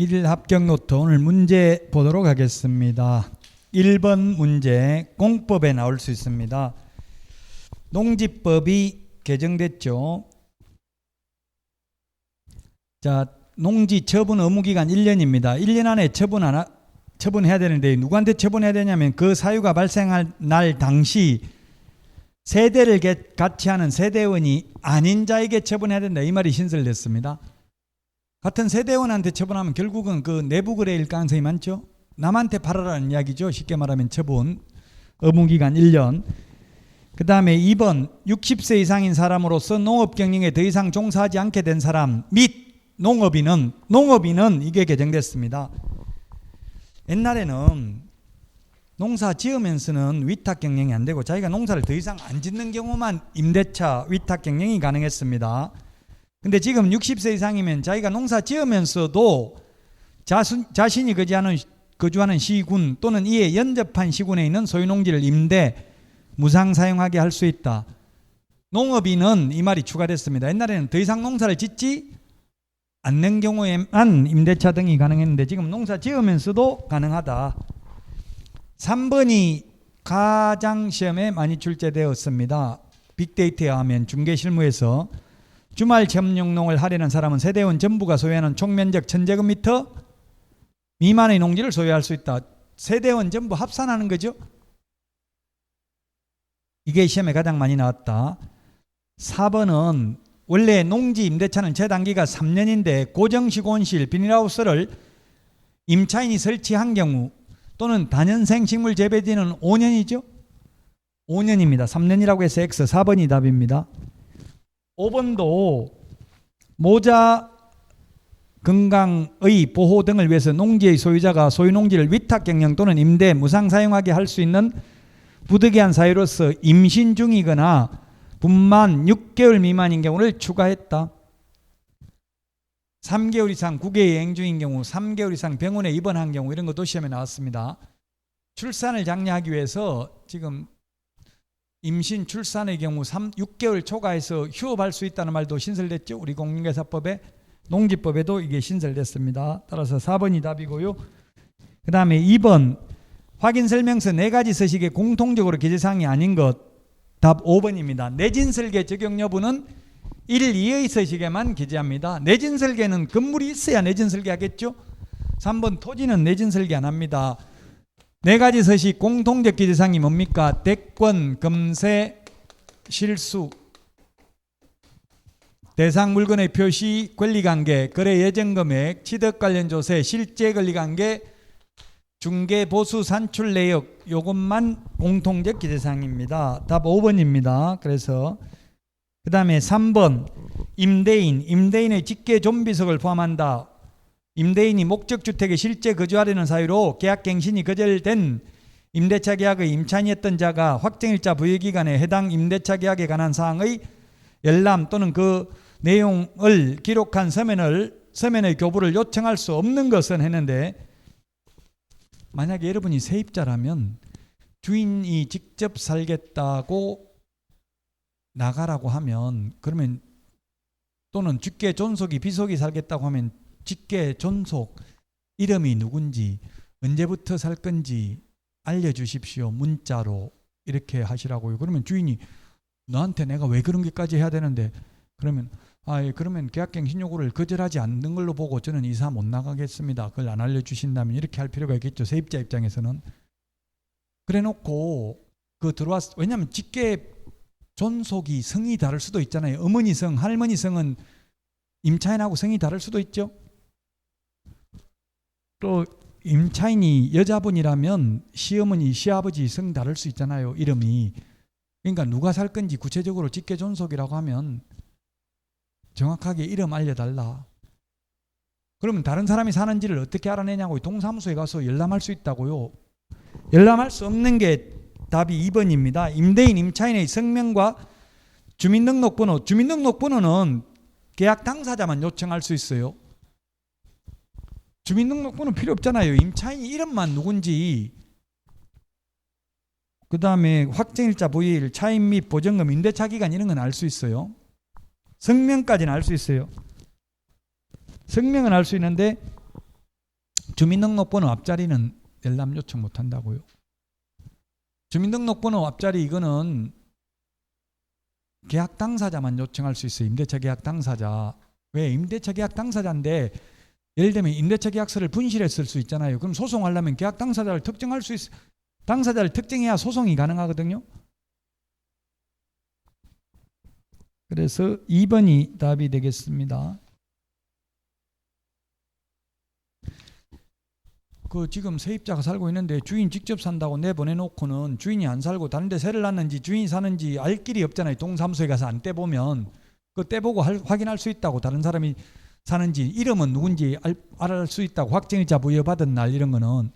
1 합격 노트 오늘 문제 보도록 하겠습니다. 1번 문제 공법에 나올 수 있습니다. 농지법이 개정됐죠. 자, 농지 처분 의무기간 1년입니다. 1년 안에 처분해야 되는데 누구한테 처분해야 되냐면 그 사유가 발생할 날 당시 세대를 같이 하는 세대원이 아닌 자에게 처분해야 된다. 이 말이 신설됐습니다. 같은 세대원한테 처분하면 결국은 그 내부 거래일 가능성이 많죠. 남한테 팔아라는 이야기죠. 쉽게 말하면 처분 의무기간 1년. 그 다음에 2번 60세 이상인 사람으로서 농업 경영에 더 이상 종사하지 않게 된 사람 및 농업인은 이게 개정됐습니다. 옛날에는 농사 지으면서는 위탁 경영이 안 되고 자기가 농사를 더 이상 안 짓는 경우만 임대차 위탁 경영이 가능했습니다. 근데 지금 60세 이상이면 자기가 농사 지으면서도 자신이 거주하는 시군 또는 이에 연접한 시군에 있는 소유농지를 임대 무상 사용하게 할 수 있다. 농업인은 이 말이 추가됐습니다. 옛날에는 더 이상 농사를 짓지 않는 경우에만 임대차 등이 가능했는데 지금 농사 지으면서도 가능하다. 3번이 가장시험에 많이 출제되었습니다. 빅데이터에 하면 중개실무에서 주말 체험용농을 하려는 사람은 세대원 전부가 소유하는 총면적 1000제곱미터 미만의 농지를 소유할 수 있다. 세대원 전부 합산하는 거죠. 이게 시험에 가장 많이 나왔다. 4번은 원래 농지 임대차는 재단기가 3년인데 고정시공실 비닐하우스를 임차인이 설치한 경우 또는 단연생 식물 재배지는 5년이죠. 5년입니다. 3년이라고 해서 X 4번이 답입니다. 5번도 모자 건강의 보호 등을 위해서 농지의 소유자가 소유농지를 위탁 경영 또는 임대 무상 사용하게 할 수 있는 부득이한 사유로서 임신 중이거나 분만 6개월 미만인 경우를 추가했다. 3개월 이상 국외 여행 중인 경우, 3개월 이상 병원에 입원한 경우 이런 것도 시험에 나왔습니다. 출산을 장려하기 위해서 지금 임신 출산의 경우 6개월 초과해서 휴업할 수 있다는 말도 신설됐죠. 우리 공인중개사법에 농지법에도 이게 신설됐습니다. 따라서 4번이 답이고요. 그 다음에 2번 확인설명서 4가지 서식에 공통적으로 기재사항이 아닌 것 답 5번입니다. 내진설계 적용 여부는 1, 2의 서식에만 기재합니다. 내진설계는 건물이 있어야 내진설계 하겠죠. 3번 토지는 내진설계 안 합니다. 4가지 서식 공통적 기재사항이 뭡니까? 대권, 검세, 실수, 대상 물건의 표시, 권리관계, 거래 예정금액, 취득 관련 조세, 실제 권리관계, 중개, 보수, 산출 내역 요것만 공통적 기재사항입니다. 답 5번입니다. 그래서 그 다음에 3번 임대인의 직계 좀비석을 포함한다. 임대인이 목적주택에 실제 거주하려는 사유로 계약갱신이 거절된 임대차 계약의 임차인이었던 자가 확정일자 부여기간에 해당 임대차 계약에 관한 사항의 열람 또는 그 내용을 기록한 서면의 교부를 요청할 수 없는 것은 했는데 만약에 여러분이 세입자라면 주인이 직접 살겠다고 나가라고 하면 그러면 또는 직계 존속이 비속이 살겠다고 하면 직계 존속 이름이 누군지 언제부터 살 건지 알려주십시오. 문자로 이렇게 하시라고요. 그러면 주인이 너한테 내가 왜 그런 게까지 해야 되는데 그러면 그러면 계약갱신 요구를 거절하지 않는 걸로 보고 저는 이사 못 나가겠습니다. 그걸 안 알려주신다면 이렇게 할 필요가 있겠죠. 세입자 입장에서는. 그래놓고 왜냐하면 직계 존속이 성이 다를 수도 있잖아요. 어머니 성, 할머니 성은 임차인하고 성이 다를 수도 있죠. 또 임차인이 여자분이라면 시어머니, 시아버지 성 다를 수 있잖아요. 이름이. 그러니까 누가 살 건지 구체적으로 직계 존속이라고 하면 정확하게 이름 알려달라. 그러면 다른 사람이 사는지를 어떻게 알아내냐고 동사무소에 가서 열람할 수 있다고요. 열람할 수 없는 게 답이 2번입니다. 임대인, 임차인의 성명과 주민등록번호. 주민등록번호는 계약 당사자만 요청할 수 있어요. 주민등록번호 필요 없잖아요. 임차인 이름만 누군지. 그 다음에 확정일자 부여일, 차임 및 보증금, 임대차 기간 이런 건 알 수 있어요. 성명까지는 알 수 있어요. 성명은 알 수 있는데 주민등록번호 앞자리는 열람 요청 못한다고요. 주민등록번호 앞자리 이거는 계약 당사자만 요청할 수 있어요. 임대차 계약 당사자. 왜? 임대차 계약 당사자인데 예를 들면 임대차 계약서를 분실했을 수 있잖아요. 그럼 소송하려면 계약 당사자를 특정할 수 있어요. 당사자를 특정해야 소송이 가능하거든요. 그래서 2번이 답이 되겠습니다. 그 지금 세입자가 살고 있는데 주인 직접 산다고 내보내놓고는 주인이 안 살고 다른 데 세를 놨는지 주인이 사는지 알 길이 없잖아요. 동사무소에 가서 안 떼보면 그 떼보고 확인할 수 있다고. 다른 사람이 사는지 이름은 누군지 알 수 있다고. 확정일자 부여받은 날 이런 거는.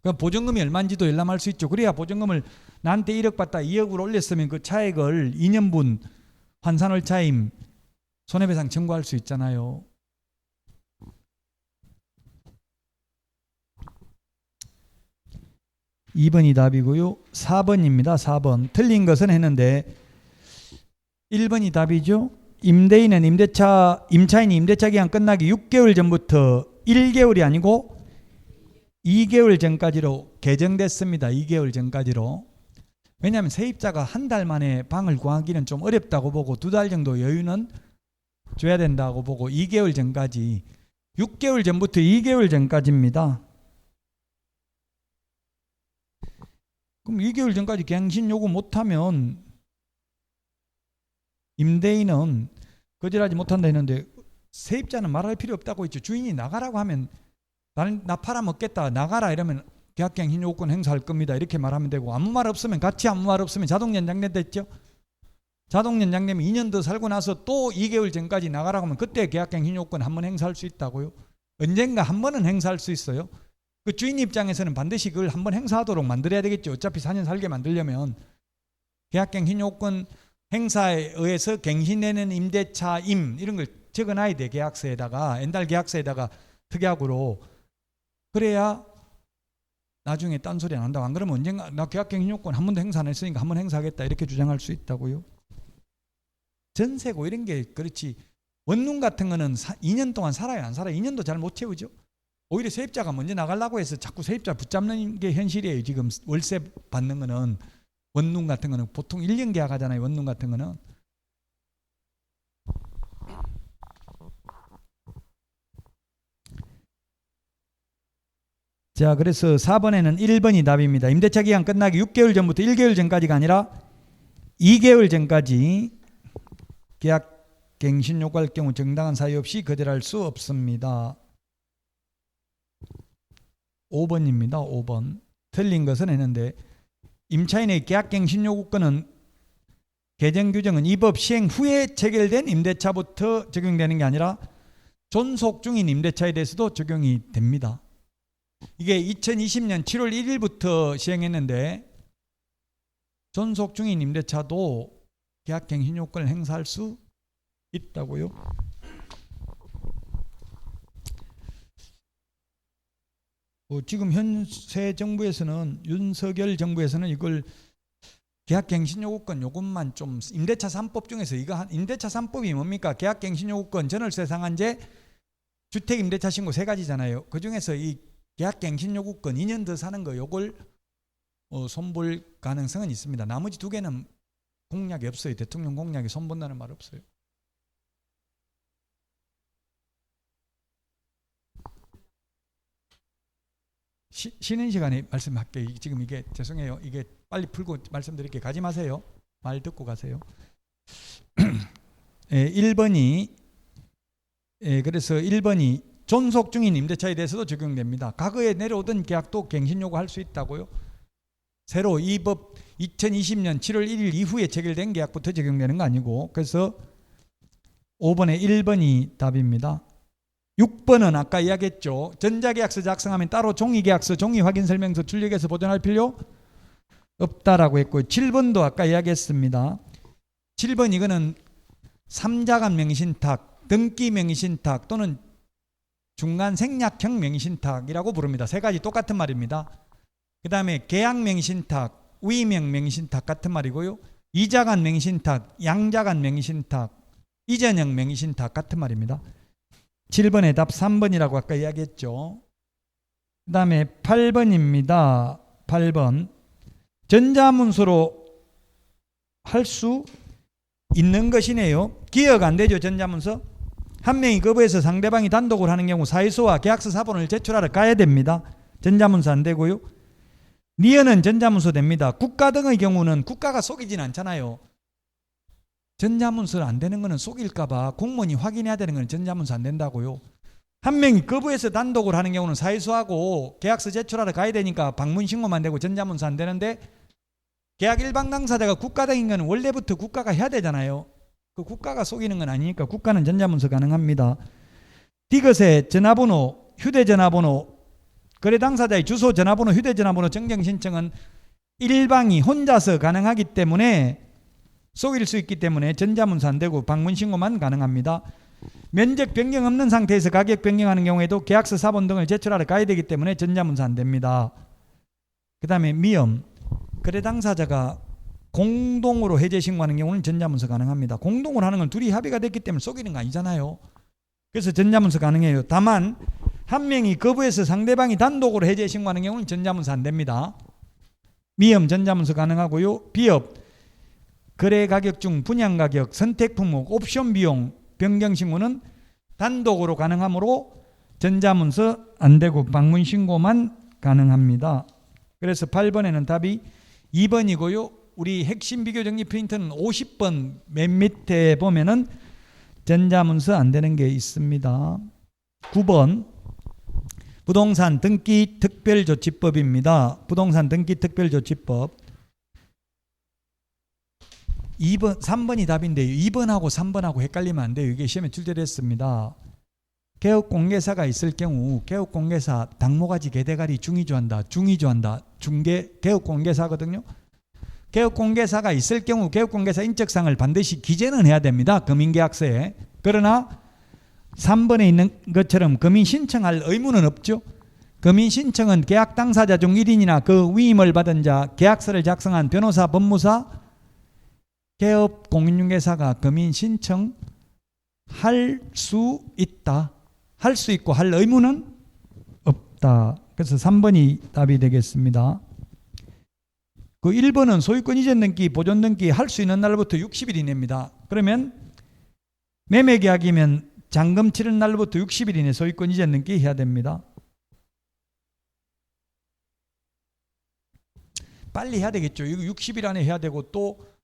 그 보증금이 얼마인지도 열람할 수 있죠. 그래야 보증금을 나한테 1억 받다 2억으로 올렸으면 그 차액을 2년분 환산월 차임 손해배상 청구할 수 있잖아요. (2번이) 답이고요. 4번입니다. 4번. 틀린 것은 했는데 1번이 답이죠. 임대인은 임차인이 임대차 기간 끝나기 6개월 전부터 1개월이 아니고 2개월 전까지로 개정됐습니다. 2개월 전까지로. 왜냐하면 세입자가 한 달 만에 방을 구하기는 좀 어렵다고 보고 2달 정도 여유는 줘야 된다고 보고 2개월 전까지. 6개월 전부터 2개월 전까지입니다. 그럼 2개월 전까지 갱신 요구 못하면 임대인은 거절하지 못한다 했는데 세입자는 말할 필요 없다고 했죠. 주인이 나가라고 하면 나 팔아먹겠다 나가라 이러면 계약갱신 요구권 행사할 겁니다. 이렇게 말하면 되고, 아무 말 없으면 같이 아무 말 없으면 자동 연장된다 했죠. 자동 연장되면 2년 더 살고 나서 또 2개월 전까지 나가라고 하면 그때 계약갱신 요구권 한 번 행사할 수 있다고요. 언젠가 한 번은 행사할 수 있어요. 그 주인 입장에서는 반드시 그걸 한번 행사하도록 만들어야 되겠죠. 어차피 4년 살게 만들려면. 계약갱신 요건 행사에 의해서 갱신되는 임대차임 이런 걸 적어놔야 돼. 계약서에다가, 엔달 계약서에다가 특약으로. 그래야 나중에 딴소리 안 한다고. 안 그러면 언젠가 나 계약갱신 요건 한 번도 행사 안 했으니까 한 번 행사하겠다 이렇게 주장할 수 있다고요. 전세고 이런 게 그렇지. 원룸 같은 거는 2년 동안 살아요? 안 살아요? 2년도 잘 못 채우죠. 오히려 세입자가 먼저 나가려고 해서 자꾸 세입자 붙잡는 게 현실이에요. 지금 월세 받는 거는. 원룸 같은 거는 보통 1년 계약하잖아요. 원룸 같은 거는. 자, 그래서 4번에는 1번이 답입니다. 임대차 기간 끝나기 6개월 전부터 1개월 전까지가 아니라 2개월 전까지 계약 갱신 요구할 경우 정당한 사유 없이 거절할 수 없습니다. 5번입니다. 5번. 틀린 것은 했는데 임차인의 계약갱신 요구권은 개정 규정은 이 법 시행 후에 체결된 임대차부터 적용되는 게 아니라 존속 중인 임대차에 대해서도 적용이 됩니다. 이게 2020년 7월 1일부터 시행했는데 존속 중인 임대차도 계약갱신 요건을 행사할 수 있다고요. 지금 현재 정부에서는, 윤석열 정부에서는 이걸 계약갱신 요구권 요것만 좀, 임대차 3법 중에서 이거 임대차 3법이 뭡니까? 계약갱신 요구권, 전월세 상한제, 주택임대차 신고 3가지잖아요. 그중에서 이 계약갱신 요구권 2년 더 사는 거 요걸 손볼 가능성은 있습니다. 나머지 2개는 공약이 없어요. 대통령 공약에 손본다는 말 없어요. 쉬는 시간에 말씀할게요. 지금 이게 죄송해요. 이게 빨리 풀고 말씀드릴게요. 가지 마세요. 말 듣고 가세요. 1번이 그래서 1번이 존속 중인 임대차에 대해서도 적용됩니다. 과거에 내려오던 계약도 갱신 요구할 수 있다고요. 새로 이 법 2020년 7월 1일 이후에 체결된 계약부터 적용되는 거 아니고. 그래서 5번에 1번이 답입니다. 6번은 아까 이야기했죠. 전자계약서 작성하면 따로 종이계약서, 종이확인설명서 출력해서 보존할 필요 없다라고 했고요. 7번도 아까 이야기했습니다. 7번 이거는 3자간 명의신탁, 등기 명의신탁 또는 중간 생략형 명의신탁이라고 부릅니다. 3가지 똑같은 말입니다. 그 다음에 계약 명의신탁, 위명 명의신탁 같은 말이고요. 이자간 명의신탁, 양자간 명의신탁, 이전형 명의신탁 같은 말입니다. 7번의 답 3번이라고 아까 이야기했죠. 그 다음에 8번입니다. 8번. 전자문서로 할 수 있는 것이네요. 기억 안 되죠, 전자문서? 한 명이 거부해서 상대방이 단독으로 하는 경우 사유서와 계약서 사본을 제출하러 가야 됩니다. 전자문서 안 되고요. 니은은 전자문서 됩니다. 국가 등의 경우는 국가가 속이진 않잖아요. 전자문서 안 되는 거는 속일까봐 공무원이 확인해야 되는 건 전자문서 안 된다고요. 한 명이 거부해서 단독으로 하는 경우는 사유서하고 계약서 제출하러 가야 되니까 방문 신고만 되고 전자문서 안 되는데, 계약 일방 당사자가 국가 등인 건 원래부터 국가가 해야 되잖아요. 그 국가가 속이는 건 아니니까 국가는 전자문서 가능합니다. 디귿의 전화번호, 휴대전화번호, 거래 당사자의 주소, 전화번호, 휴대전화번호 정정 신청은 일방이 혼자서 가능하기 때문에, 속일 수 있기 때문에 전자문서 안 되고 방문 신고만 가능합니다. 면적 변경 없는 상태에서 가격 변경하는 경우에도 계약서 사본 등을 제출하러 가야 되기 때문에 전자문서 안 됩니다. 그 다음에 미음, 거래 당사자가 공동으로 해제 신고하는 경우는 전자문서 가능합니다. 공동으로 하는 건 둘이 합의가 됐기 때문에 속이는 거 아니잖아요. 그래서 전자문서 가능해요. 다만 한 명이 거부해서 상대방이 단독으로 해제 신고하는 경우는 전자문서 안 됩니다. 미음 전자문서 가능하고요. 비업, 거래 가격 중 분양 가격, 선택 품목, 옵션 비용 변경 신고는 단독으로 가능하므로 전자문서 안 되고 방문 신고만 가능합니다. 그래서 8번에는 답이 2번이고요. 우리 핵심 비교 정리 프린트는 50번 맨 밑에 보면은 전자문서 안 되는 게 있습니다. 9번 부동산 등기 특별조치법입니다. 부동산 등기 특별조치법 2번, 3번이 답인데요. 2번하고 3번하고 헷갈리면 안 돼요. 이게 시험에 출제됐습니다. 개업공개사가 있을 경우 개업공개사 당모가지 개대가리 중위조한다. 중위조한다. 중개 개업공개사거든요. 개업공개사가 있을 경우 개업공개사 인적사항을 반드시 기재는 해야 됩니다. 금인계약서에. 그러나 3번에 있는 것처럼 금인신청할 의무는 없죠. 금인신청은 계약 당사자 중 1인이나 그 위임을 받은 자, 계약서를 작성한 변호사, 법무사, 개업공인중개사가 금인신청 할 수 있다. 할 수 있고 할 의무는 없다. 그래서 3번이 답이 되겠습니다. 그 1번은 소유권 이전 등기, 보존 등기 할 수 있는 날부터 60일 이내입니다. 그러면 매매 계약이면 잔금 치른 날부터 60일 이내 소유권 이전 등기 해야 됩니다. 빨리 해야 되겠죠. 이거 60일 안에 해야 되고 또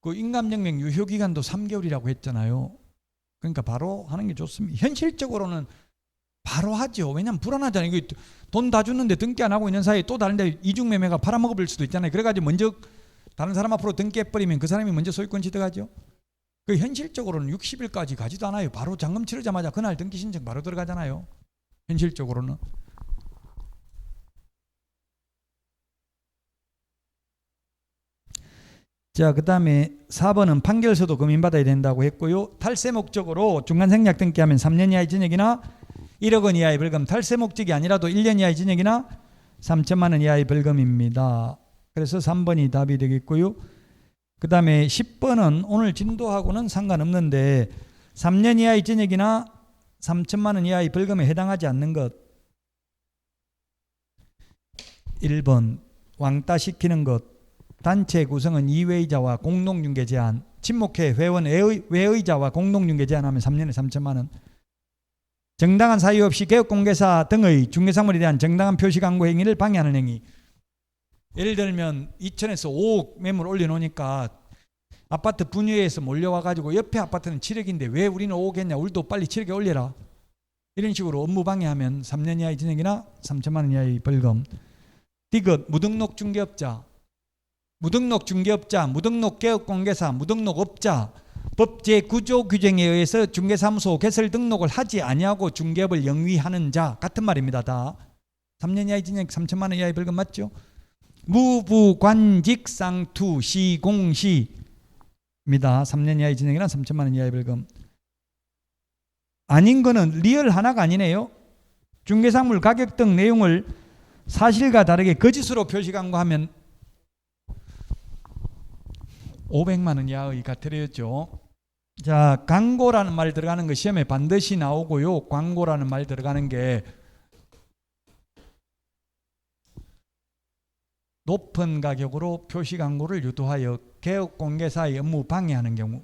그 인감증명 유효 기간도 3개월이라고 했잖아요. 그러니까 바로 하는 게 좋습니다. 현실적으로는 바로 하죠. 왜냐하면 불안하잖아요. 이거 돈 다 줬는데 등기 안 하고 있는 사이에 또 다른 데 이중매매가 팔아먹을 수도 있잖아요. 그래가지고 먼저 다른 사람 앞으로 등기해버리면 그 사람이 먼저 소유권 취득하죠. 그 현실적으로는 60일까지 가지도 않아요. 바로 잔금 치르자마자 그날 등기 신청 바로 들어가잖아요. 현실적으로는. 자, 그 다음에 4번은 판결서도 금인받아야 된다고 했고요. 탈세 목적으로 중간생략 등기하면 3년 이하의 징역이나 1억 원 이하의 벌금, 탈세 목적이 아니라도 1년 이하의 징역이나 3천만 원 이하의 벌금입니다. 그래서 3번이 답이 되겠고요. 그 다음에 10번은 오늘 진도하고는 상관없는데 3년 이하의 징역이나 3천만 원 이하의 벌금에 해당하지 않는 것. 1번 왕따시키는 것. 단체 구성은 이외의자와 공동중개 제한, 친목회 회원 외의자와 공동중개 제한하면 3년에 3천만 원. 정당한 사유 없이 개업공개사 등의 중개사물에 대한 정당한 표시 광고 행위를 방해하는 행위. 예를 들면 2천에서 5억 매물 올려놓으니까 아파트 분유회에서 몰려와가지고 옆에 아파트는 7억인데 왜 우리는 5억 했냐, 우리도 빨리 7억에 올려라, 이런 식으로 업무 방해하면 3년 이하의 징역이나 3천만 원 이하의 벌금. 디귿 무등록 중개업자, 무등록 중개업자, 무등록 개업공개사, 무등록 업자, 법 제9조 규정에 의해서 중개사무소 개설 등록을 하지 아니하고 중개업을 영위하는 자, 같은 말입니다. 다 3년 이하의 징역 3천만 원 이하의 벌금 맞죠? 무부관직상투 시공시입니다. 3년 이하의 징역이나 3천만 원 이하의 벌금. 아닌 거는 리얼 하나가 아니네요. 중개사물 가격 등 내용을 사실과 다르게 거짓으로 표시 광고하면 500만 원 이하의 과태료였죠. 자, 광고라는 말 들어가는 거 시험에 반드시 나오고요. 광고라는 말 들어가는 게 높은 가격으로 표시 광고를 유도하여 개업 공개사의 업무 방해하는 경우.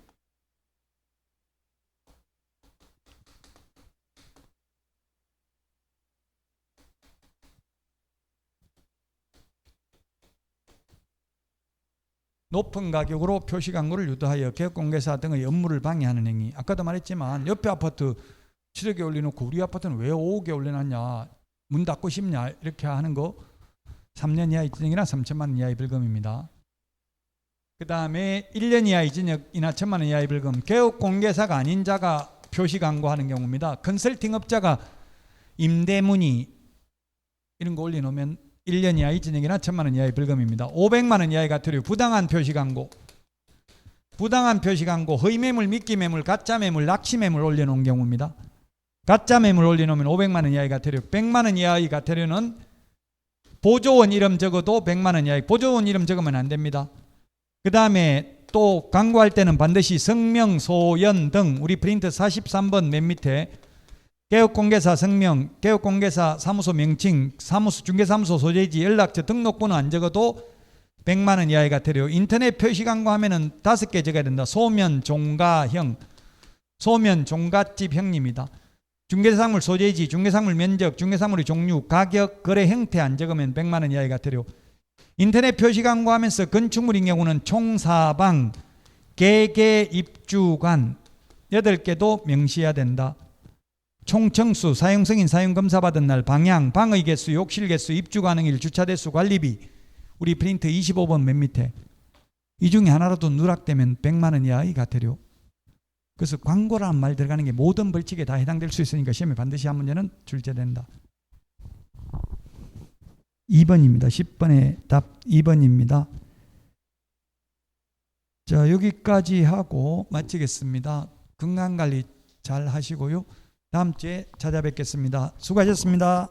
높은 가격으로 표시 광고를 유도하여 개업 공개사 등의 업무를 방해하는 행위. 아까도 말했지만 옆에 아파트 7억에 올려놓고 우리 아파트는 왜 5억에 올려놨냐, 문 닫고 싶냐, 이렇게 하는 거 3년 이하의 징역이나 3천만 원 이하의 벌금입니다. 그 다음에 1년 이하의 징역이나 1천만 원 이하의 벌금. 개업 공개사가 아닌 자가 표시 광고하는 경우입니다. 컨설팅 업자가 임대문의 이런 거 올려놓으면 1년 이하의 징역이나 1천만 원 이하의 벌금입니다. 500만 원 이하의 과태료. 부당한 표시 광고. 부당한 표시 광고, 허위 매물, 미끼 매물, 가짜 매물, 낚시 매물 올려놓은 경우입니다. 가짜 매물 올려놓으면 500만 원 이하의 과태료. 100만 원 이하의 과태료는 보조원 이름 적어도 100만 원 이하의, 보조원 이름 적으면 안 됩니다. 그 다음에 또 광고할 때는 반드시 성명, 소연 등 우리 프린트 43번 맨 밑에 개업공개사 성명, 개업공개사 사무소 명칭, 사무소, 중개사무소 소재지, 연락처, 등록번호 안 적어도 100만 원 이하의 과태료. 인터넷 표시 광고하면은 5개 적어야 된다. 소면, 종가형, 소면, 종갓집형입니다. 중개사물 소재지, 중개사물 면적, 중개사물의 종류, 가격, 거래 형태 안 적으면 100만 원 이하의 과태료. 인터넷 표시 광고하면서 건축물인 경우는 총사방, 개개 입주관 8개도 명시해야 된다. 총청수, 사용승인, 사용검사 받은 날, 방향, 방의 개수, 욕실 개수, 입주 가능일, 주차 대수, 관리비. 우리 프린트 25번 맨 밑에. 이 중에 하나라도 누락되면 100만 원 이하의 과태료. 그래서 광고라는 말 들어가는 게 모든 벌칙에 다 해당될 수 있으니까 시험에 반드시 한 문제는 출제된다. 2번입니다. 10번의 답 2번입니다. 자, 여기까지 하고 마치겠습니다. 건강관리 잘 하시고요. 다음 주에 찾아뵙겠습니다. 수고하셨습니다.